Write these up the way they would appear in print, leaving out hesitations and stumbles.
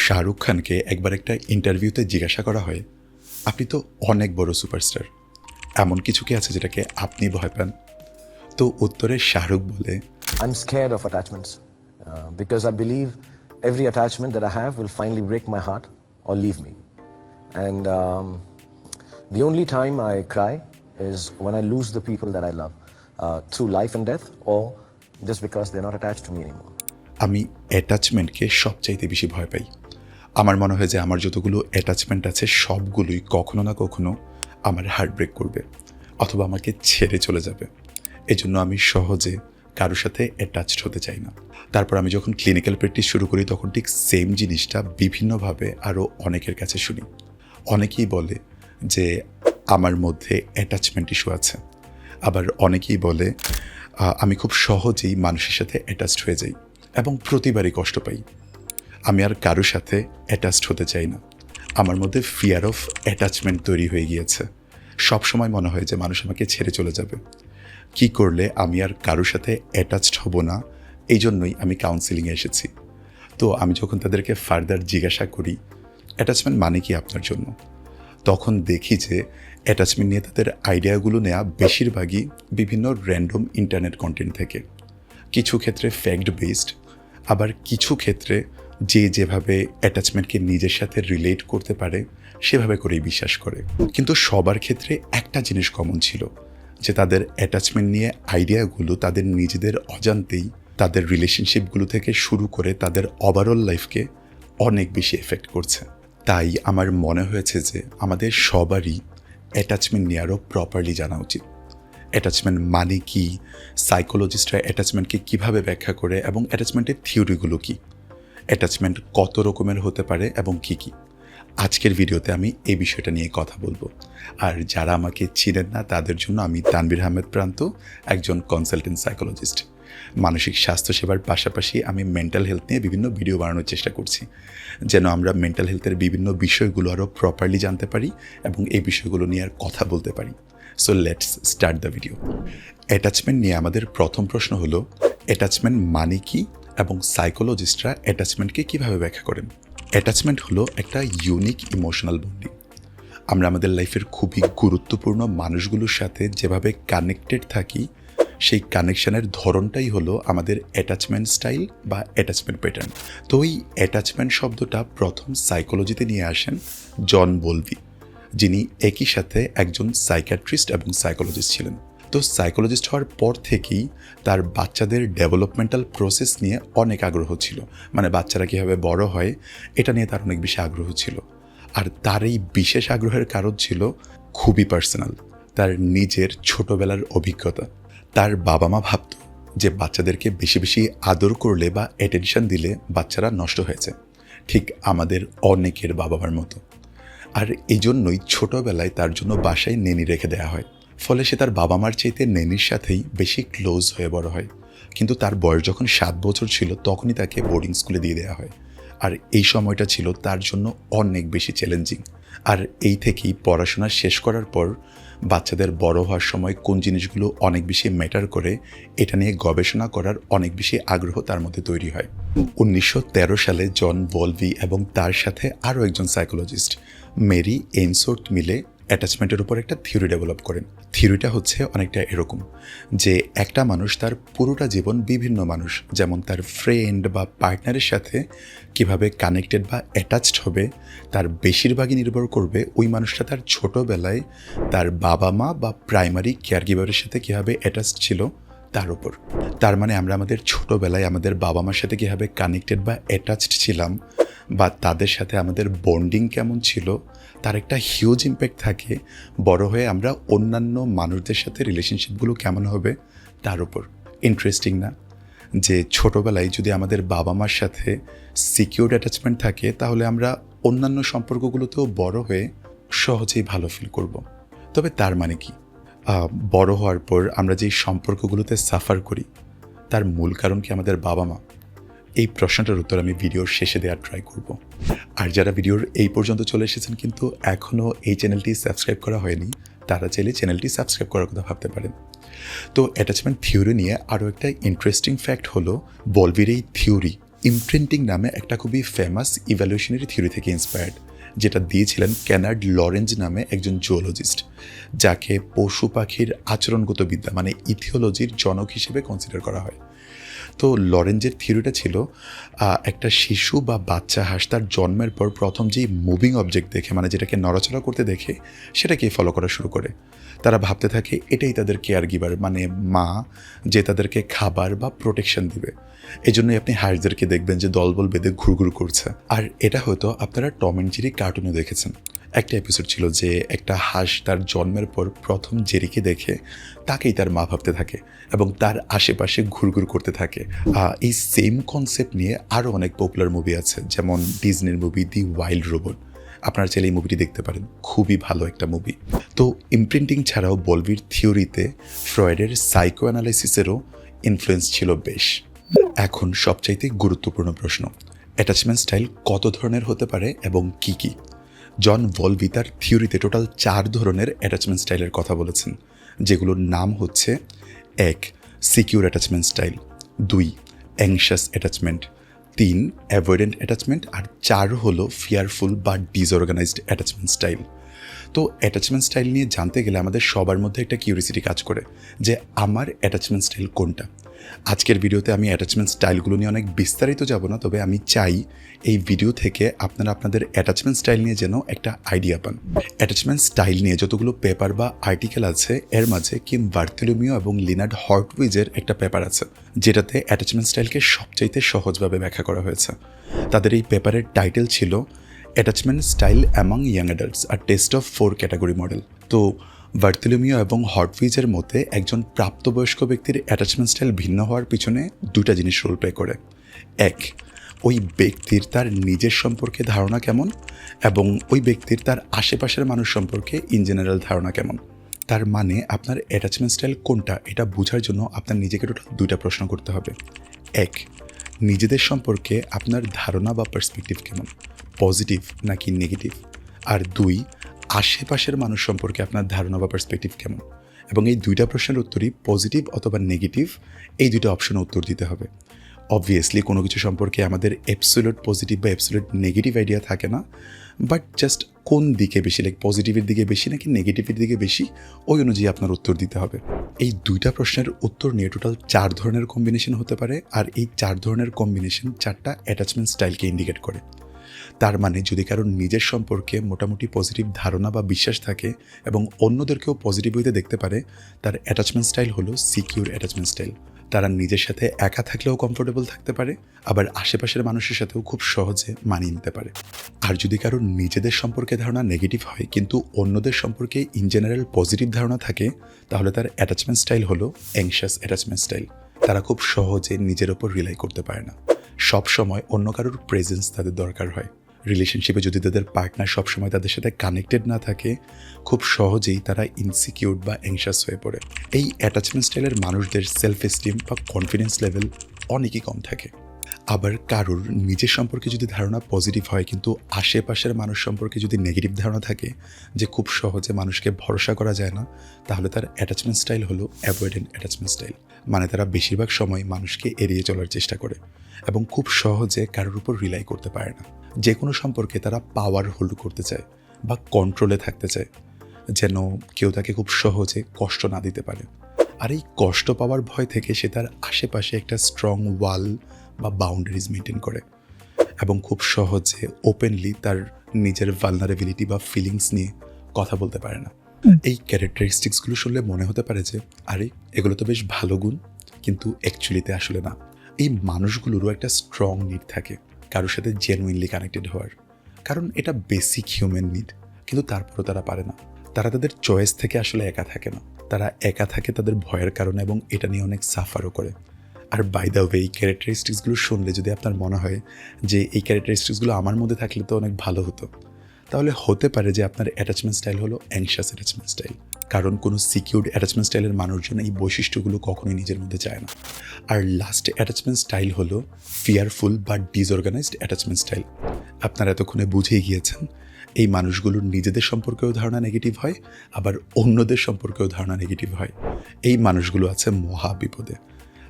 শাহরুখ খানকে একবার একটা ইন্টারভিউতে জিজ্ঞাসা করা হয়, আপনি তো অনেক বড় সুপারস্টার, এমন কিছু কি আছে যেটাকে আপনি ভয় পান? তো উত্তরে শাহরুখ বলে, I'm scared of attachments because I believe every attachment that I have will finally break my heart or leave me. And the only time I cry is when I lose the people that I love through life and death or just because they're not attached to me anymore. আমি অ্যাটাচমেন্টকে সবচাইতে বেশি ভয় পাই। আমার মনে হয় যে আমার যতগুলো অ্যাটাচমেন্ট আছে সবগুলোই কখনো না কখনো আমার হার্ট ব্রেক করবে অথবা আমাকে ছেড়ে চলে যাবে। এজন্য আমি সহজে কারোর সাথে অ্যাটাচড হতে চাই না। তারপর আমি যখন ক্লিনিক্যাল প্র্যাকটিস শুরু করি তখন ঠিক সেম জিনিসটা বিভিন্নভাবে আরও অনেকের কাছে শুনি। অনেকেই বলে যে আমার মধ্যে অ্যাটাচমেন্ট ইস্যু আছে, আবার অনেকেই বলে আমি খুব সহজেই মানুষের সাথে অ্যাটাচড হয়ে যাই এবং প্রতিবারই কষ্ট পাই। আমি আর কারোর সাথে অ্যাটাচড হতে চাই না। আমার মধ্যে ফিয়ার অফ অ্যাটাচমেন্ট তৈরি হয়ে গিয়েছে। সবসময় মনে হয় যে মানুষ আমাকে ছেড়ে চলে যাবে। কি করলে আমি আর কারোর সাথে অ্যাটাচড হব না, এই জন্যই আমি কাউন্সিলিংয়ে এসেছি। তো আমি যখন তাদেরকে ফার্দার জিজ্ঞাসা করি অ্যাটাচমেন্ট মানে কি আপনার জন্য, তখন দেখি যে অ্যাটাচমেন্ট নিয়ে তাদের আইডিয়াগুলো নেওয়া বেশিরভাগই বিভিন্ন র্যান্ডম ইন্টারনেট কন্টেন্ট থেকে। কিছু ক্ষেত্রে ফ্যাক্ট বেসড, আবার কিছু ক্ষেত্রে যে যেভাবে অ্যাটাচমেন্টকে নিজের সাথে রিলেট করতে পারে সেভাবে করেই বিশ্বাস করে। কিন্তু সবার ক্ষেত্রে একটা জিনিস কমন ছিল, যে তাদের অ্যাটাচমেন্ট নিয়ে আইডিয়াগুলো তাদের নিজেদের অজান্তেই তাদের রিলেশনশিপগুলো থেকে শুরু করে তাদের ওভারঅল লাইফকে অনেক বেশি এফেক্ট করছে। তাই আমার মনে হয়েছে যে আমাদের সবারই অ্যাটাচমেন্ট নিয়ে আরও প্রপারলি জানা উচিত। অ্যাটাচমেন্ট মানে কি, সাইকোলজিস্টরা অ্যাটাচমেন্টকে কীভাবে ব্যাখ্যা করে এবং অ্যাটাচমেন্টের থিওরিগুলো কী, অ্যাটাচমেন্ট কত রকমের হতে পারে এবং কী কী। আজকের ভিডিওতে আমি এই বিষয়টা নিয়ে কথা বলবো। আর যারা আমাকে চিনেন না তাদের জন্য আমি তানভীর আহমেদ প্রান্ত, একজন কনসালটেন্ট সাইকোলজিস্ট। মানসিক স্বাস্থ্য সেবার পাশাপাশি আমি মেন্টাল হেলথ নিয়ে বিভিন্ন ভিডিও বানানোর চেষ্টা করছি, যেন আমরা মেন্টাল হেলথের বিভিন্ন বিষয়গুলো আরও প্রপারলি জানতে পারি এবং এই বিষয়গুলো নিয়ে আর কথা বলতে পারি। So let's start the video. Attachment নিয়ে আমাদের প্রথম প্রশ্ন হলো, অ্যাটাচমেন্ট মানে কি এবং সাইকোলজিস্টরা অ্যাটাচমেন্টকে কীভাবে ব্যাখ্যা করেন। অ্যাটাচমেন্ট হলো একটা ইউনিক ইমোশনাল বন্ডিং। আমরা আমাদের লাইফের খুবই গুরুত্বপূর্ণ মানুষগুলোর সাথে যেভাবে কানেক্টেড থাকি, সেই কানেকশানের ধরনটাই হলো আমাদের অ্যাটাচমেন্ট স্টাইল বা অ্যাটাচমেন্ট প্যাটার্ন। তো এই অ্যাটাচমেন্ট শব্দটা প্রথম সাইকোলজিতে নিয়ে আসেন জন বোলভি, যিনি একই সাথে একজন সাইকিয়াট্রিস্ট এবং সাইকোলজিস্ট ছিলেন। তো সাইকোলজিস্ট হওয়ার পর থেকেই তার বাচ্চাদের ডেভেলপমেন্টাল প্রসেস নিয়ে অনেক আগ্রহ ছিল, মানে বাচ্চারা কীভাবে বড় হয় এটা নিয়ে তার অনেক বেশি আগ্রহ ছিল। আর তার এই বিশেষ আগ্রহের কারণ ছিল খুবই পার্সোনাল, তার নিজের ছোটোবেলার অভিজ্ঞতা। তার বাবা মা ভাবত যে বাচ্চাদেরকে বেশি বেশি আদর করলে বা অ্যাটেনশন দিলে বাচ্চারা নষ্ট হয়েছে, ঠিক আমাদের অনেকের বাবা মার মতো। আর এই জন্যই ছোটোবেলায় তার জন্য বাসায় নেনি রেখে দেওয়া হয়, ফলে সে তার বাবা মার চাইতে নেনির সাথেই বেশি ক্লোজ হয়ে বড় হয়। কিন্তু তার বয়স যখন 7 বছর ছিল তখনই তাকে বোর্ডিং স্কুলে দিয়ে দেওয়া হয়। আর এই সময়টা ছিল তার জন্য অনেক বেশি চ্যালেঞ্জিং। আর এই থেকেই পড়াশোনা শেষ করার পর বাচ্চাদের বড় হওয়ার সময় কোন জিনিসগুলো অনেক বেশি ম্যাটার করে এটা নিয়ে গবেষণা করার অনেক বেশি আগ্রহ তার মধ্যে তৈরি হয়। 1913 সালে জন বোলভি এবং তার সাথে আরও একজন সাইকোলজিস্ট মেরি এইনসোর্থ মিলে অ্যাটাচমেন্টের উপর একটা থিওরি ডেভেলপ করেন। থিওরিটা হচ্ছে অনেকটা এরকম, যে একটা মানুষ তার পুরোটা জীবন বিভিন্ন মানুষ, যেমন তার ফ্রেন্ড বা পার্টনারের সাথে কিভাবে কানেক্টেড বা অ্যাটাচড হবে তার বেশিরভাগই নির্ভর করবে ওই মানুষটা তার ছোটোবেলায় তার বাবা মা বা প্রাইমারি কেয়ারগিভারের সাথে কীভাবে অ্যাটাচড ছিল তার উপর। তার মানে আমরা আমাদের ছোটোবেলায় আমাদের বাবা মার সাথে কীভাবে কানেক্টেড বা অ্যাটাচড ছিলাম বা তাদের সাথে আমাদের বন্ডিং কেমন ছিল তার একটা হিউজ ইম্প্যাক্ট থাকে বড় হয়ে আমরা অন্যান্য মানুষদের সাথে রিলেশনশিপগুলো কেমন হবে তার উপর। ইন্টারেস্টিং না, যে ছোটোবেলায় যদি আমাদের বাবা মার সাথে সিকিউর অ্যাটাচমেন্ট থাকে তাহলে আমরা অন্যান্য সম্পর্কগুলোতেও বড় হয়ে সহজেই ভালো ফিল করব। তবে তার মানে কি, বড় হওয়ার পর আমরা যেই সম্পর্কগুলোতে সাফার করি তার মূল কারণ কি আমাদের বাবা মা? এই প্রশ্নটার উত্তর আমি ভিডিওর শেষে দেওয়ার ট্রাই করব। আর যারা ভিডিওর এই পর্যন্ত চলে এসেছেন কিন্তু এখনও এই চ্যানেলটি সাবস্ক্রাইব করা হয়নি, তারা চাইলে চ্যানেলটি সাবস্ক্রাইব করার কথা ভাবতে পারেন। তো অ্যাটাচমেন্ট থিওরি নিয়ে আরও একটা ইন্টারেস্টিং ফ্যাক্ট হলো, বোলভির এই থিওরি ইমপ্রিন্টিং নামে একটা খুবই ফেমাস ইভ্যালুয়েশনারি থিওরি থেকে ইন্সপায়ার্ড, যেটা দিয়েছিলেন কেনার্ড লরেঞ্জ নামে একজন জুওলজিস্ট, যাকে পশু পাখির আচরণগত বিদ্যা মানে ইথিওলজির জনক হিসেবে কনসিডার করা হয়। তো লরেঞ্জের থিওরিটা ছিল একটা শিশু বা বাচ্চা হাঁস তার জন্মের পর প্রথম যেই মুভিং অবজেক্ট দেখে, মানে যেটাকে নড়াচড়া করতে দেখে, সেটাকেই ফলো করা শুরু করে। তারা ভাবতে থাকে এটাই তাদের কেয়ার গিভার, মানে মা, যে তাদেরকে খাবার বা প্রোটেকশন দিবে। এই জন্যই আপনি হাঁসদেরকে দেখবেন যে দলবল বেঁধে ঘুরঘুর করছে। আর এটা হয়তো আপনারা টম অ্যান্ড জেরি কার্টুনে দেখেছেন। একটা এপিসোড ছিল যে একটা হাঁস তার জন্মের পর প্রথম জেরিকে দেখে তাকেই তার মা ভাবতে থাকে এবং তার আশেপাশে ঘুরঘুর করতে থাকে। এই সেম কনসেপ্ট নিয়ে আরও অনেক পপুলার মুভি আছে, যেমন ডিজনির মুভি দি ওয়াইল্ড রোবট। আপনারা চাইলে এই মুভিটি দেখতে পারেন, খুবই ভালো একটা মুভি। তো ইমপ্রিন্টিং ছাড়াও বলবির থিওরিতে ফ্রয়েডের সাইকো অ্যানালাইসিসেরও ইনফ্লুয়েন্স ছিল বেশ। এখন সবচাইতে গুরুত্বপূর্ণ প্রশ্ন, অ্যাটাচমেন্ট স্টাইল কত ধরনের হতে পারে এবং কি কি? জন বলবি তার থিওরিতে টোটাল 4 ধরনের অ্যাটাচমেন্ট স্টাইলের কথা বলেছেন, যেগুলোর নাম হচ্ছে 1. Secure attachment style, 2. Anxious attachment, 3. Avoidant attachment, আর 4 হলো ফিয়ারফুল বা ডিসঅর্গানাইজড অ্যাটাচমেন্ট স্টাইল। তো অ্যাটাচমেন্ট স্টাইল নিয়ে জানতে গেলে আমাদের সবার মধ্যে একটা কিউরিসিটি কাজ করে যে আমার অ্যাটাচমেন্ট স্টাইল কোনটা। আজকের ভিডিওতে আমি অ্যাটাচমেন্ট স্টাইলগুলো নিয়ে অনেক বিস্তারিত যাব না, তবে আমি চাই এই ভিডিও থেকে আপনারা আপনাদের অ্যাটাচমেন্ট স্টাইল নিয়ে যেন একটা আইডিয়া পান। অ্যাটাচমেন্ট স্টাইল নিয়ে যতগুলো পেপার বা আর্টিকেল আছে, এর মাঝে কিম বার্থোলোমিও এবং লিনার্ড হর্টউইজের একটা পেপার আছে, যেটাতে অ্যাটাচমেন্ট স্টাইলকে সবচাইতে সহজভাবে ব্যাখ্যা করা হয়েছে। তাদের এই পেপারের টাইটেল ছিল attachment style among young adults, a test of 4 category model. তো বার্থোলোমিও এবং হর্টউইজের মতে একজন প্রাপ্তবয়স্ক ব্যক্তির অ্যাটাচমেন্ট স্টাইল ভিন্ন হওয়ার পিছনে 2টা জিনিস রোল প্লে করে। 1, ওই ব্যক্তির তার নিজের সম্পর্কে ধারণা কেমন, এবং ওই ব্যক্তির তার আশেপাশের মানুষ সম্পর্কে ইন জেনারেল ধারণা কেমন। তার মানে আপনার অ্যাটাচমেন্ট স্টাইল কোনটা এটা বোঝার জন্য আপনার নিজেকে টোটাল 2টা প্রশ্ন করতে হবে। 1, নিজেদের সম্পর্কে আপনার ধারণা বা পার্সপেক্টিভ কেমন, পজিটিভ নাকি নেগেটিভ। আর 2, আশেপাশের মানুষ সম্পর্কে আপনার ধারণা বা পার্সপেক্টিভ কেমন। এবং এই 2টা প্রশ্নের উত্তরই পজিটিভ অথবা নেগেটিভ, এই 2টা অপশনে উত্তর দিতে হবে। অবভিয়াসলি কোনো কিছু সম্পর্কে আমাদের অ্যাবসোলিউট পজিটিভ বা অ্যাবসোলিউট নেগেটিভ আইডিয়া থাকে না, বাট জাস্ট কোন দিকে বেশি, লাইক পজিটিভের দিকে বেশি নাকি নেগেটিভের দিকে বেশি, ওই অনুযায়ী আপনার উত্তর দিতে হবে। এই 2টা প্রশ্নের উত্তর নিয়ে টোটাল 4 ধরনের কম্বিনেশন হতে পারে, আর এই 4 ধরনের কম্বিনেশন 4টা অ্যাটাচমেন্ট স্টাইলকে ইন্ডিকেট করে। তার মানে যদি কারোর নিজের সম্পর্কে মোটামুটি পজিটিভ ধারণা বা বিশ্বাস থাকে এবং অন্যদেরকেও পজিটিভ হইতে দেখতে পারে, তার অ্যাটাচমেন্ট স্টাইল হলো সিকিউর অ্যাটাচমেন্ট স্টাইল। তারা নিজের সাথে একা থাকলেও কমফোর্টেবল থাকতে পারে, আবার আশেপাশের মানুষের সাথেও খুব সহজে মানিয়ে নিতে পারে। আর যদি কারোর নিজেদের সম্পর্কে ধারণা নেগেটিভ হয় কিন্তু অন্যদের সম্পর্কে ইন জেনারেল পজিটিভ ধারণা থাকে, তাহলে তার অ্যাটাচমেন্ট স্টাইল হলো অ্যাংশাস অ্যাটাচমেন্ট স্টাইল। তারা খুব সহজে নিজের ওপর রিলাই করতে পারে না, সব সময় অন্য কারোর প্রেজেন্স তাদের দরকার হয়। রিলেশনশিপে যদি তাদের পার্টনার সবসময় তাদের সাথে কানেক্টেড না থাকে, খুব সহজেই তারা ইনসিকিউর বা অ্যাংশাস হয়ে পড়ে। এই অ্যাটাচমেন্ট স্টাইলের মানুষদের সেলফ এস্টিম বা কনফিডেন্স লেভেল অনেকই কম থাকে। আবার কারোর নিজের সম্পর্কে যদি ধারণা পজিটিভ হয় কিন্তু আশেপাশের মানুষ সম্পর্কে যদি নেগেটিভ ধারণা থাকে, যে খুব সহজে মানুষকে ভরসা করা যায় না, তাহলে তার অ্যাটাচমেন্ট স্টাইল হলো অ্যাভয়েডেন্ট অ্যাটাচমেন্ট স্টাইল। মানে তারা বেশিরভাগ সময় মানুষকে এড়িয়ে চলার চেষ্টা করে এবং খুব সহজে কারোর উপর রিলাই করতে পারে না। যে কোনো সম্পর্কে তারা পাওয়ার হোল্ড করতে চায় বা কন্ট্রোলে থাকতে চায়, যেন কেউ তাকে খুব সহজে কষ্ট না দিতে পারে। আর এই কষ্ট পাওয়ার ভয় থেকে সে তার আশেপাশে একটা স্ট্রং ওয়াল বা বাউন্ডারিজ মেনটেন করে এবং খুব সহজে ওপেনলি তার নিজের ভালনারেবিলিটি বা ফিলিংস নিয়ে কথা বলতে পারে না। এই ক্যারেক্টারিস্টিক্সগুলো শুনলে মনে হতে পারে যে আরে এগুলো তো বেশ ভালো গুণ, কিন্তু অ্যাকচুয়ালিতে আসলে না। এই মানুষগুলোরও একটা স্ট্রং নিড থাকে কারোর সাথে জেনুইনলি কানেক্টেড হওয়ার, কারণ এটা বেসিক হিউম্যান নিড, কিন্তু তারপরও তারা পারে না। তারা তাদের চয়েস থেকে আসলে একা থাকে না, তারা একা থাকে তাদের ভয়ের কারণে এবং এটা নিয়ে অনেক সাফারও করে। আর বাই দ্য ওয়ে, এই ক্যারেক্টারিস্টিক্সগুলো শুনলে যদি আপনার মনে হয় যে এই ক্যারেক্টারিস্টিক্সগুলো আমার মধ্যে থাকলে তো অনেক ভালো হতো, তাহলে হতে পারে যে আপনার অ্যাটাচমেন্ট স্টাইল হলো অ্যাংশাস অ্যাটাচমেন্ট স্টাইল। কারণ কোনো সিকিউরড অ্যাটাচমেন্ট স্টাইলের মানুষজন এই বৈশিষ্ট্যগুলো কখনোই নিজের মধ্যে চায় না। আর লাস্ট অ্যাটাচমেন্ট স্টাইল হলো ফিয়ারফুল বা ডিসঅর্গানাইজড অ্যাটাচমেন্ট স্টাইল। আপনারা এতক্ষণে বুঝেই গিয়েছেন, এই মানুষগুলোর নিজেদের সম্পর্কেও ধারণা নেগেটিভ হয়, আবার অন্যদের সম্পর্কেও ধারণা নেগেটিভ হয়। এই মানুষগুলো আছে মহা বিপদে।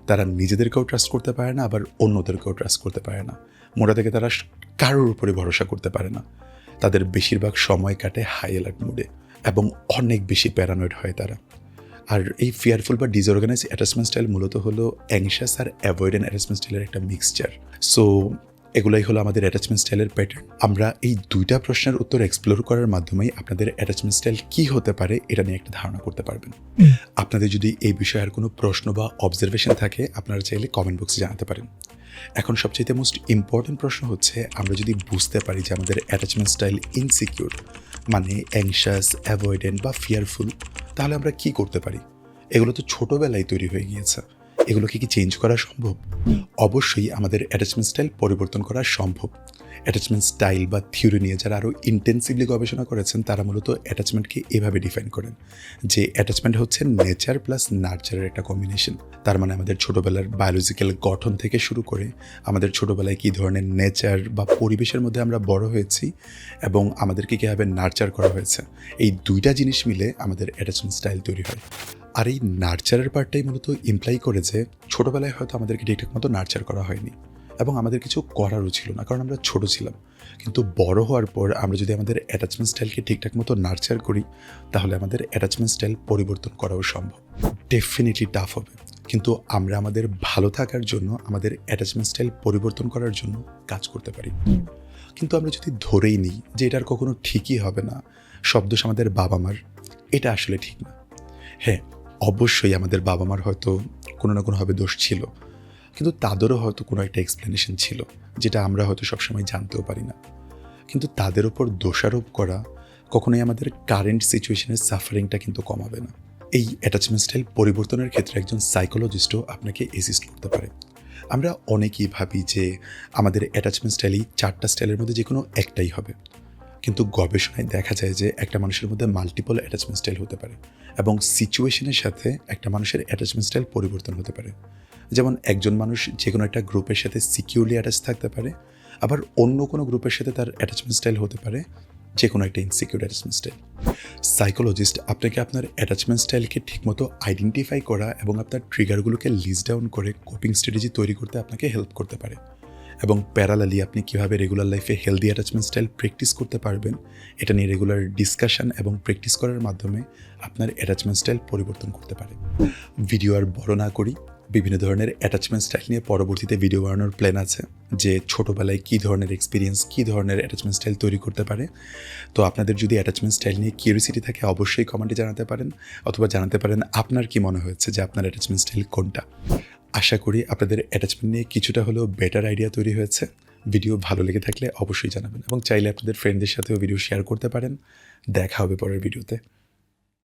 তারা নিজেদেরকেও ট্রাস্ট করতে পারে না, আবার অন্যদেরকেও ট্রাস্ট করতে পারে না। মোটা থেকে তারা কারোর উপরে ভরসা করতে পারে না। তাদের বেশিরভাগ সময় কাটে হাই অ্যালার্ট মুডে এবং অনেক বেশি প্যারানয়েড হয় তারা। আর এই ফিয়ারফুল বা ডিসঅর্গানাইজ অ্যাটাচমেন্ট স্টাইল মূলত হলো অ্যাংশাস আর অ্যাভয়েডেন্ট অ্যাটাচমেন্ট স্টাইলের একটা মিক্সচার। সো এগুলাই হলো আমাদের অ্যাটাচমেন্ট স্টাইলের প্যাটার্ন। আমরা এই দুইটা প্রশ্নের উত্তর এক্সপ্লোর করার মাধ্যমেই আপনাদের অ্যাটাচমেন্ট স্টাইল কী হতে পারে এটা নিয়ে একটা ধারণা করতে পারবেন। আপনাদের যদি এই বিষয়ে আর কোনো প্রশ্ন বা অবজারভেশন থাকে, আপনারা চাইলে কমেন্ট বক্সে জানাতে পারেন। এখন সবচেয়ে মোস্ট ইম্পর্টেন্ট প্রশ্ন হচ্ছে, আমরা যদি বুঝতে পারি যে আমাদের অ্যাটাচমেন্ট স্টাইল ইনসিকিউর, মানে অ্যাংশাস, অ্যাভয়েডেন্ট বা ফিয়ারফুল, তাহলে আমরা কি করতে পারি? এগুলো তো ছোটোবেলায় তৈরি হয়ে গিয়েছে। এগুলোকে কি চেঞ্জ করা সম্ভব? অবশ্যই আমাদের অ্যাটাচমেন্ট স্টাইল পরিবর্তন করা সম্ভব। অ্যাটাচমেন্ট স্টাইল বা থিওরি নিয়ে যারা আরও ইন্টেন্সিভলি গবেষণা করেছেন, তারা মূলত অ্যাটাচমেন্টকে এভাবে ডিফাইন করেন যে অ্যাটাচমেন্ট হচ্ছে নেচার প্লাস নার্চারের একটা কম্বিনেশন। তার মানে আমাদের ছোটোবেলার বায়োলজিক্যাল গঠন থেকে শুরু করে আমাদের ছোটোবেলায় কী ধরনের নেচার বা পরিবেশের মধ্যে আমরা বড় হয়েছি এবং আমাদেরকে কীভাবে নার্চার করা হয়েছে, এই দুইটা জিনিস মিলে আমাদের অ্যাটাচমেন্ট স্টাইল তৈরি হয়। আর এই নার্চারের পার্টটাই মূলত ইমপ্লাই করে যে ছোটোবেলায় হয়তো আমাদেরকে ঠিকঠাক মতো নার্চার করা হয়নি এবং আমাদের কিছু করারও ছিল না, কারণ আমরা ছোট ছিলাম। কিন্তু বড় হওয়ার পর আমরা যদি আমাদের অ্যাটাচমেন্ট স্টাইলকে ঠিকঠাক মতো নার্চার করি, তাহলে আমাদের অ্যাটাচমেন্ট স্টাইল পরিবর্তন করাও সম্ভব। ডেফিনেটলি টাফ হবে, কিন্তু আমরা আমাদের ভালো থাকার জন্য, আমাদের অ্যাটাচমেন্ট স্টাইল পরিবর্তন করার জন্য কাজ করতে পারি। কিন্তু আমরা যদি ধরেই নিই যে এটার কখনো ঠিকই হবে না, সব দোষ আমাদের বাবা মার, এটা আসলে ঠিক না। হ্যাঁ, অবশ্যই আমাদের বাবা মার হয়তো কোনো না কোনোভাবে দোষ ছিল, কিন্তু তাদেরও হয়তো কোনো একটা এক্সপ্লেনেশন ছিল যেটা আমরা হয়তো সবসময় জানতেও পারি না। কিন্তু তাদের ওপর দোষারোপ করা কখনোই আমাদের কারেন্ট সিচুয়েশনের সাফারিংটা কিন্তু কমাবে না। এই অ্যাটাচমেন্ট স্টাইল পরিবর্তনের ক্ষেত্রে একজন সাইকোলজিস্টও আপনাকে অ্যাসিস্ট করতে পারে। আমরা অনেকেই ভাবি যে আমাদের অ্যাটাচমেন্ট স্টাইলই 4টা স্টাইলের মধ্যে যে কোনো একটাই হবে, কিন্তু গবেষণায় দেখা যায় যে একটা মানুষের মধ্যে মাল্টিপল অ্যাটাচমেন্ট স্টাইল হতে পারে এবং সিচুয়েশনের সাথে একটা মানুষের অ্যাটাচমেন্ট স্টাইল পরিবর্তন হতে পারে। যেমন একজন মানুষ যে কোনো একটা গ্রুপের সাথে সিকিউরলি অ্যাটাচ থাকতে পারে, আবার অন্য কোনো গ্রুপের সাথে তার অ্যাটাচমেন্ট স্টাইল হতে পারে যে কোনো একটা ইনসিকিউর অ্যাটাচমেন্ট স্টাইল। সাইকোলজিস্ট আপনাকে আপনার অ্যাটাচমেন্ট স্টাইলকে ঠিকমতো আইডেন্টিফাই করা এবং আপনার ট্রিগারগুলোকে লিস্ট ডাউন করে কোপিং স্ট্র্যাটেজি তৈরি করতে আপনাকে হেল্প করতে পারে। এবং প্যারালালি আপনি কীভাবে রেগুলার লাইফে হেলদি অ্যাটাচমেন্ট স্টাইল প্র্যাকটিস করতে পারবেন, এটা নিয়ে রেগুলার ডিসকাশন এবং প্র্যাকটিস করার মাধ্যমে আপনার অ্যাটাচমেন্ট স্টাইল পরিবর্তন করতে পারে। ভিডিও আর বড় না করি, বিভিন্ন ধরনের অ্যাটাচমেন্ট স্টাইল নিয়ে পরবর্তীতে ভিডিও বানানোর প্ল্যান আছে, যে ছোটোবেলায় কী ধরনের এক্সপিরিয়েন্স কী ধরনের অ্যাটাচমেন্ট স্টাইল তৈরি করতে পারে। তো আপনাদের যদি অ্যাটাচমেন্ট স্টাইল নিয়ে কিউরিয়াসিটি থাকে, অবশ্যই কমেন্টে জানাতে পারেন, অথবা জানাতে পারেন আপনার কি মনে হচ্ছে যে আপনার অ্যাটাচমেন্ট স্টাইল কোনটা। আশা করি আপনাদের অ্যাটাচমেন্ট নিয়ে কিছুটা হলেও বেটার আইডিয়া তৈরি হয়েছে। ভিডিও ভালো লেগে থাকলে অবশ্যই জানাবেন এবং চাইলে আপনাদের ফ্রেন্ডদের সাথেও ভিডিও শেয়ার করতে পারেন। দেখা হবে পরের ভিডিওতে।